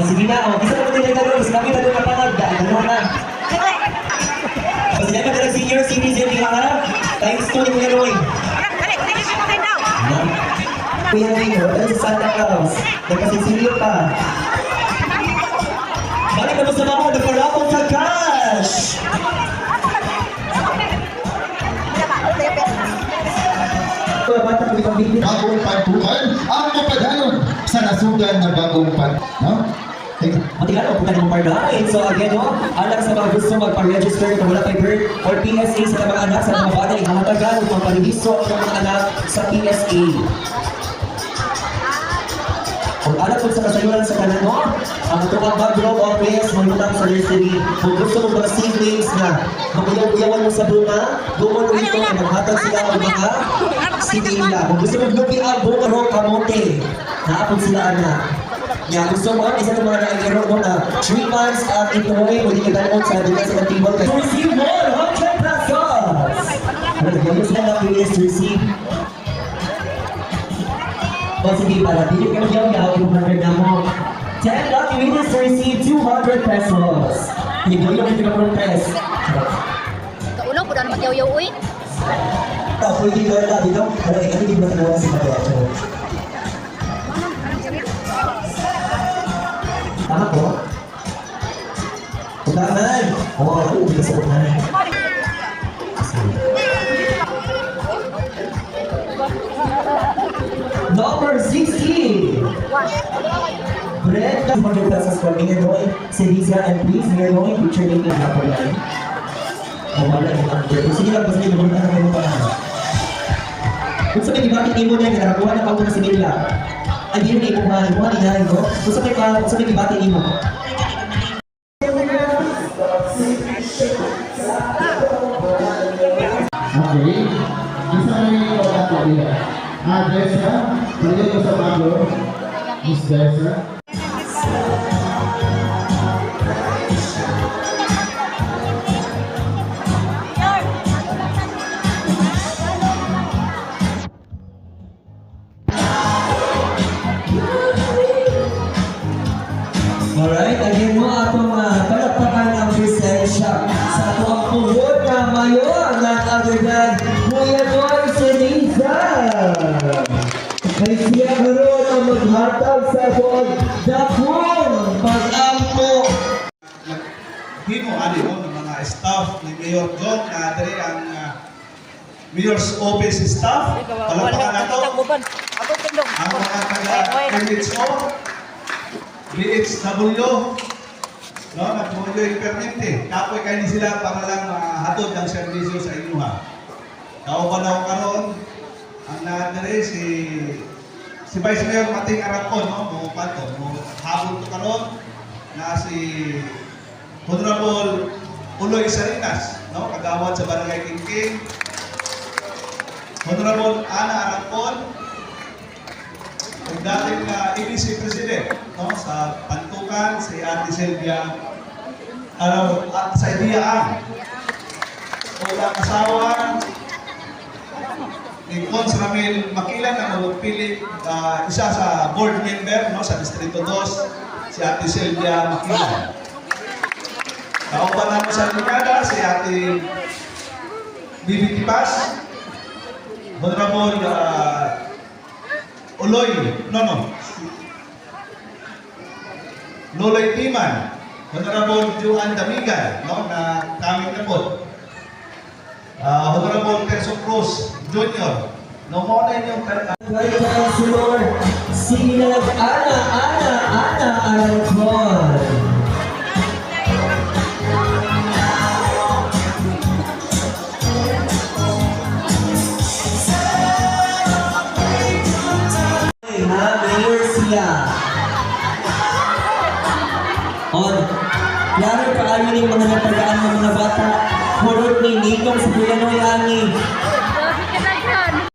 sige na. Isa na mo din yung gusto kami tayo kapangag. Gano'n na. Kasi naman talagang senior citizen, di ka harap. Thanks to ni Kuya Roy. Kuya Nino, dahil sa Santa Claus. Nagkasisilyo pa. Balik na mo sa mga nagparapon sa cash! Bagong pantukan ang mapadayon sa nasugan na bagong no? Matigan o punta ng pardain. So again, no, alam sa mga gusto magpa-register kung wala kay birth or PSA sa mga anak sa mga bata, ikamatagan o magparihiso ng mga anak sa PSA. Kung alam kung sa kasayuran sa kanan mo, ang tukang background office, magmutang sa nursery. Kung gusto mo mga siblings na makuyaw-kuyawan mo sa bunga, gumon mo ito na maghatag sila ang mga sinila. Kung gusto mo lupi ang bunga ro kamote, naapon sila anak. Kaya gusto mo, isa ng mga naangero mo na 3 months at ito ay pwede ka dalawang sa dito sa table ka. To receive 100 pesos! Ano, nagyayos na lang yung to receive. O sige pala, dili ka magyaw-yaw, 200 na mo. 10 lucky winners to receive 200 pesos. Hindi yung pinag-press. Kaulang po na magyaw-yaw, uy. Pwede ka lang dito. Ano, hindi ba naman si Maria? Tama po? Unahan! Oo, hindi ka sa unahan. Number 60! Brenda, 200 pesos for Mayor Noy, Celicia, and please, Mayor Noy, picture name na po yan. Wala yung under. Sige lang, basta yung mga naman yung pangalan. Kung sa may bakit imo na, narakuha na pauto na si Mila. Ay, di rin imo mahal. Mga ninahin ko. Kung sa may bakit imo. Okay. Isa na yung pagkakabila. Dessa, balik ko sa bago. Miss Dessa. Alright, again mo atong palakpakan ang presensya sa ato ang puhod na mayor ng agad Kuya Noy Celiza. Kay siya karoon ang maghatag sa ato dakong pag-ampo. Himo ali mo ng mga staff ni Mayor Jong na diri ang Mayor's Office staff. Palakpakan nato ang mga taga-MHO, BHW, no, nagpuyo yung permite. Kapoy kayo ni sila para lang hatod ng serbisyo sa inyo ha. Kauban ako karon ang nadari si Vice Mayor Mating Aracon, no, mo pato, mo habol to karon na si Honorable Uloy Salinas, no, kagawad sa Barangay Kingking. Honorable Ana Aracon, ang dating EBC President, no, sa Pantukan, si Ate Sylvia, at sa Idiyaan. Ulang asawa ni Cons Ramil Makilan na magpili isa sa board member, no, sa Distrito 2, si Ate Sylvia Makilan. Kauban namin sa Ligada, si Ate Bibi Tipas, Honorable Uloy, Loloy Timan, Honorable Juan Damigan, no, na kaming napod. Honorable Terso Cruz Jr. No mo na yung Right now, si Lord, sinag Ana Aracon. Mayor siya. On. Klaro kaayo ni mga natagaan ng mga bata. Hulot ni Nikong sa Puyanoy Ani.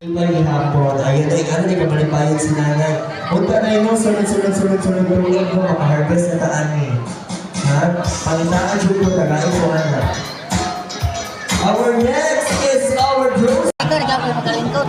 Bali hapon. Ayun ay ano ni kamalipayon si nanay. Punta na yun, sunod tulog mo, makaharvest na taan ni. Ha? Pangitaan dyan ko, tagain ko na. Our next is our grocery. Ikaw, nagkakaroon magaling to.